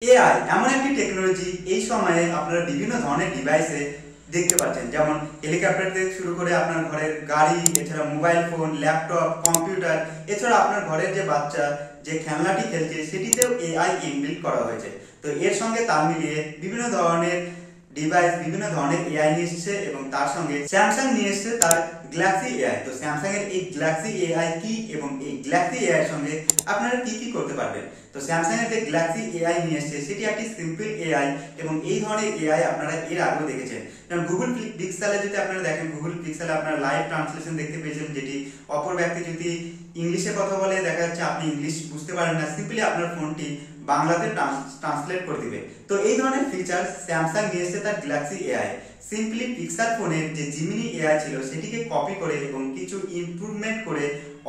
AI এমন একটি technology এই সময়ে আপনারা বিভিন্ন ধরনের ডিভাইসে দেখতে পাচ্ছেন, যেমন হেলিকপ্টার থেকে শুরু করে আপনার ঘরের গাড়ি, এছাড়া মোবাইল ফোন, ল্যাপটপ, কম্পিউটার, এছাড়া আপনার ঘরের যে বাচ্চা যে খেলনাটি খেলছে সেটিতেও এআই ইনবিল্ট করা হয়েছে। তো এর সঙ্গে তাল মিলিয়ে বিভিন্ন ধরনের ডিভাইস, বিভিন্ন ধরনের এআই নিয়ে এসেছে এবং তার সঙ্গে স্যামসাং নিয়ে এসেছে তার গ্যালাক্সি এআই। তো স্যামসাং এর এই গ্যালাক্সি এআই কি এবং এই গ্যালাক্সি এআই এর সঙ্গে আপনারা কি কি করতে পারবেন। তো স্যামসাং এর যে গ্যালাক্সি এআই নিয়ে এসেছে সেটি একটি সিম্পল এআই এবং এই ধরনের এআই আপনারা এর আগেও দেখেছেন। যেমন গুগল পিক্সেলে যদি আপনারা দেখেন, গুগল পিক্সেলে আপনারা লাইভ ট্রান্সলেশন দেখতে পেয়েছেন, যেটি অপর ব্যক্তি যদি ইংলিশে কথা বলে দেখা যাচ্ছে আপনি ইংলিশ বুঝতে পারেন না, সিম্পলি আপনার ফোনটি বাংলাতে ট্রান্সলেট করে দিবে। তো এই ধরনের ফিচার স্যামসাং নিয়ে এসেছে তার গ্যালাক্সি এআই। সিম্পলি পিক্সেল ফোনের যে জিমিনি এআই ছিল সেটিকে কপি করে এবং কিছু ইমপ্রুভমেন্ট করে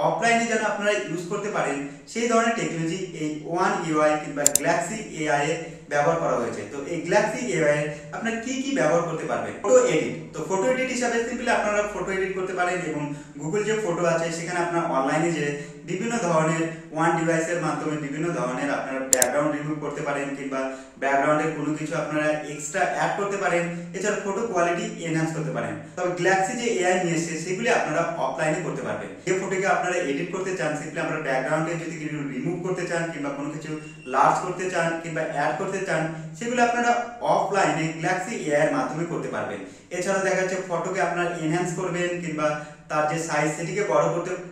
অফলাইনে যেন আপনারা ইউজ করতে পারেন সেই ধরনের টেকনোলজি এই ওয়ান ইউআই কিংবা গ্যালাক্সি এআই এ ব্যবহার করা হয়েছে। তো এই গ্যালাক্সি এআই আপনারা কি কি ব্যবহার করতে পারবেন। ফটো এডিট, তো ফটো এডিট হিসাবে সিম্পলি আপনারা ফটো এডিট করতে পারেন এবং গুগল যে ফটো আছে সেখানে আপনারা অনলাইনে যে বিভিন্ন ধরনের ওয়ান ডিভাইসের মাধ্যমে বিভিন্ন ধরনের আপনারা ব্যাকগ্রাউন্ড রিমুভ করতে পারেন কিংবা ব্যাকগ্রাউন্ডের কোনো কিছু আপনারা এক্সট্রা অ্যাড করতে পারেন, এছাড়া ফটো কোয়ালিটি এনহ্যান্স করতে পারেন। তবে গ্যালাক্সি যে এআই নিয়ে এসেছে সেগুলি আপনারা অফলাইনে করতে পারবেন। যে ফটোকে আপনারা এডিট করতে চান, সিম্পলি আপনারা ব্যাকগ্রাউন্ডে যদি কিছু রিমুভ করতে চান কিংবা কোনো কিছু লার্জ করতে চান কিংবা অ্যাড করতে চান, সেগুলো আপনারা অফলাইনে গ্যালাক্সি এআই এর মাধ্যমে করতে পারবেন। এছাড়া দেখা যাচ্ছে ফটোকে আপনারা এনহ্যান্স করবেন কিংবা তার যে সাইজ সেটিকে বড়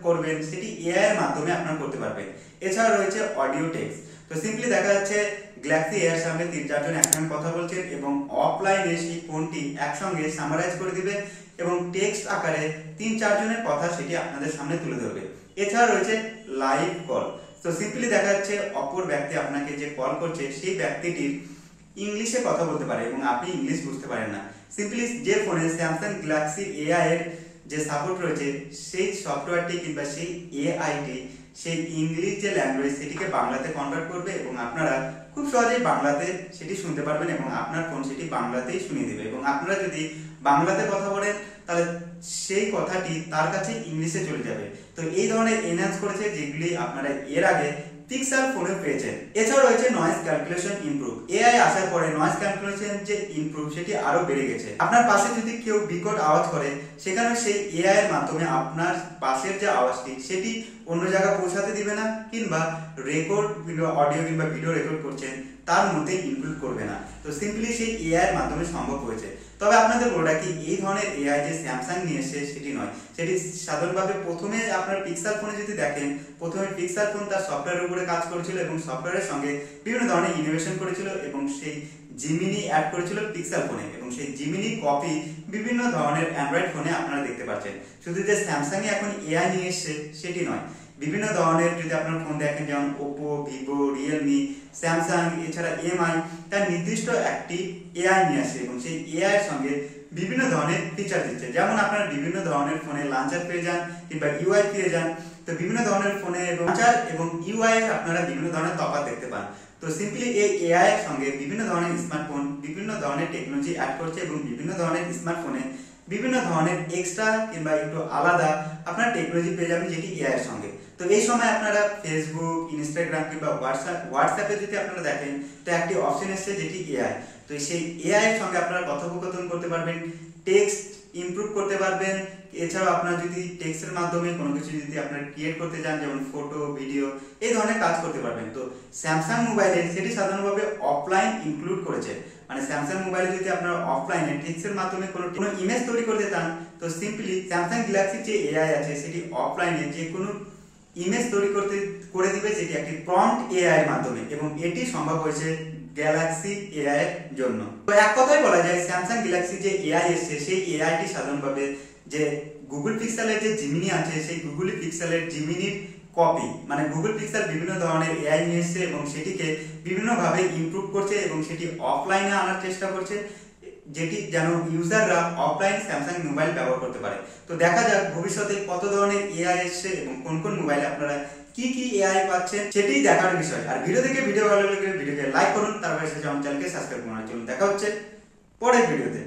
করবেন, সেটি এআই এর মাধ্যমে আপনারা করতে পারবেন। এছাড়া রয়েছে অডিও টেক্সট, তো সিম্পলি দেখা যাচ্ছে গ্যালাক্সি এআই এর সামনে 3-4 জন একসঙ্গে কথা বলছেন এবং অফলাইনে সেই ফোনটি একসঙ্গে সামারাইজ করে দিবে এবং টেক্সট আকারে 3-4 জনের কথা সেটি আপনাদের সামনে তুলে ধরবে। এছাড়া রয়েছে লাইভ কল, তো সিম্পলি দেখা যাচ্ছে অপর ব্যক্তি আপনাকে যে কল করছে সেই ব্যক্তিটির ইংলিশে কথা বলতে পারে এবং আপনি ইংলিশ বুঝতে পারেন না, সিম্পলি যে ফোনে স্যামসাং গ্যালাক্সি এআই এর যে সাপোর্ট রয়েছে সেই সফটওয়্যারটি কিংবা সেই এআইটি সেই ইংলিশ যে ল্যাঙ্গুয়েজ সেটিকে বাংলাতে কনভার্ট করবে এবং আপনারা খুব সহজেই বাংলাতে সেটি শুনতে পারবেন এবং আপনার ফোন সেটি বাংলাতেই শুনিয়ে দেবে এবং আপনারা যদি বাংলাতে কথা বলেন তাহলে সেই কথাটি তার কাছে ইংলিশে চলে যাবে। তো এই ধরনের এনহ্যান্স করেছে যেগুলি আপনারা এর আগে পিক্সেল ফোনে পেয়েছেন। এছাড়া রয়েছে নয়েজ ক্যালকুলেশন ইমপ্রুভ, এআই আসার পরে নয়েজ ক্যালকুলেশন যে ইমপ্রুভ সেটি আরো বেড়ে গেছে। আপনার পাশে যদি কেউ বিকট আওয়াজ করে সেখানে সেই এআই এর মাধ্যমে আপনার পাশের যে আওয়াজটি সেটি অন্য জায়গায় পৌঁছাতে দিবে না কিংবা রেকর্ড কিংবা অডিও কিংবা ভিডিও রেকর্ড করছেন তার মধ্যে ইনক্লুড করবে না। তো সিম্পলি সেই এআই এর মাধ্যমে সম্ভব হয়েছে। তবে আপনাদের বলে রাখি এই ধরনের এআই যে স্যামসাং নিয়ে এসেছে সেটি নয়, সেটি সাধারণভাবে প্রথমে আপনার পিক্সেল ফোনে যদি দেখেন, প্রথমে পিক্সেল ফোন তার সফটওয়্যারের উপরে কাজ করেছিল এবং সফটওয়্যারের সঙ্গে বিভিন্ন ধরনের ইনোভেশন করেছিল এবং সেই জিমিনি অ্যাড করেছিল পিক্সেল ফোনে এবং সেই জিমিনি কপি বিভিন্ন ধরনের অ্যান্ড্রয়েড ফোনে আপনারা দেখতে পাচ্ছেন। শুধু যে স্যামসাং এ এখন এআই নিয়ে এসেছে সেটি নয়, বিভিন্ন ধরনের যদি আপনার ফোন দেখেন যেমন ওপো, ভিভো, রিয়েলমি, স্যামসাং, এছাড়া এমআই তার নির্দিষ্ট একটি এআই নিয়ে আসে এবং সেই এআই এর সঙ্গে বিভিন্ন ধরনের ফিচার দিচ্ছে। যেমন আপনারা বিভিন্ন ধরনের ফোনে লঞ্চার পেয়ে যান কিংবা ইউআই পেয়ে যান। তো বিভিন্ন ধরনের ফোনে লঞ্চার এবং ইউআই এর আপনারা বিভিন্ন ধরনের তফাৎ দেখতে পান। তো সিম্পলি এই এআই এর সঙ্গে বিভিন্ন ধরনের স্মার্টফোন বিভিন্ন ধরনের টেকনোলজি অ্যাড করছে এবং বিভিন্ন ধরনের স্মার্টফোনে বিভিন্ন ধরনের এক্সট্রা কিংবা একটু আলাদা আপনার টেকনোলজি পেয়ে যাবেন যেটি এআই এর সঙ্গে। তো এই সময় আপনারা ফেসবুক, ইনস্টাগ্রাম কিংবা হোয়াটসঅ্যাপে যদি আপনারা দেখেন তো একটি অপশন এসেছে যেটি এআই। তো সেই এআই এর সঙ্গে আপনারা কথোপকথন করতে পারবেন, টেক্সট ইমপ্রুভ করতে পারবেন। এছাড়াও আপনারা যদি টেক্সটের মাধ্যমে কোনো কিছু যদি আপনারা ক্রিয়েট করতে চান যেমন ফটো, ভিডিও, এই ধরনের কাজ করতে পারবেন। তো স্যামসাং মোবাইলে সেটি সাধারণভাবে অফলাইন ইনক্লুড করেছে, মানে স্যামসাং মোবাইলে যদি আপনারা অফলাইনে টেক্সটের মাধ্যমে কোনো ইমেজ তৈরি করতে চান তো সিম্পলি স্যামসাং গ্যালাক্সি যে এআই আছে সেটি অফলাইনে যে কোনো ইমেজ তৈরি করে দিবে যেটি একটি প্রম্পট এআই এর মাধ্যমে এবং এটি সম্ভব হয়েছে গ্যালাক্সি এআই এর জন্য। তো এক কথায় বলা যায় স্যামসাং গ্যালাক্সি যে এআই এসেছে সেই এআইটি সাধারণভাবে যে গুগল পিক্সেলের যে জিমিনি আছে সেই গুগল পিক্সেলের জিমিনির কপি, মানে গুগল পিক্সেল বিভিন্ন ধরনের এআই নিয়ে এসেছে এবং সেটিকে বিভিন্নভাবে ইমপ্রুভ করছে এবং সেটি অফলাইনে আনার চেষ্টা করছে যেটি যেন ইউজাররা অফলাইন স্যামসাং মোবাইল ব্যবহার করতে পারে। তো দেখা যাক ভবিষ্যতে কত ধরনের এআই এসছে এবং কোন কোন মোবাইলে আপনারা কি কি এআই পাচ্ছেন সেটি দেখার বিষয়। আর ভিডিও ভালো লাগলে ভিডিওকে লাইক করুন, তারপরে আমার চ্যানেলকে সাবস্ক্রাইব করুন। চলুন দেখা হচ্ছে পরের ভিডিওতে।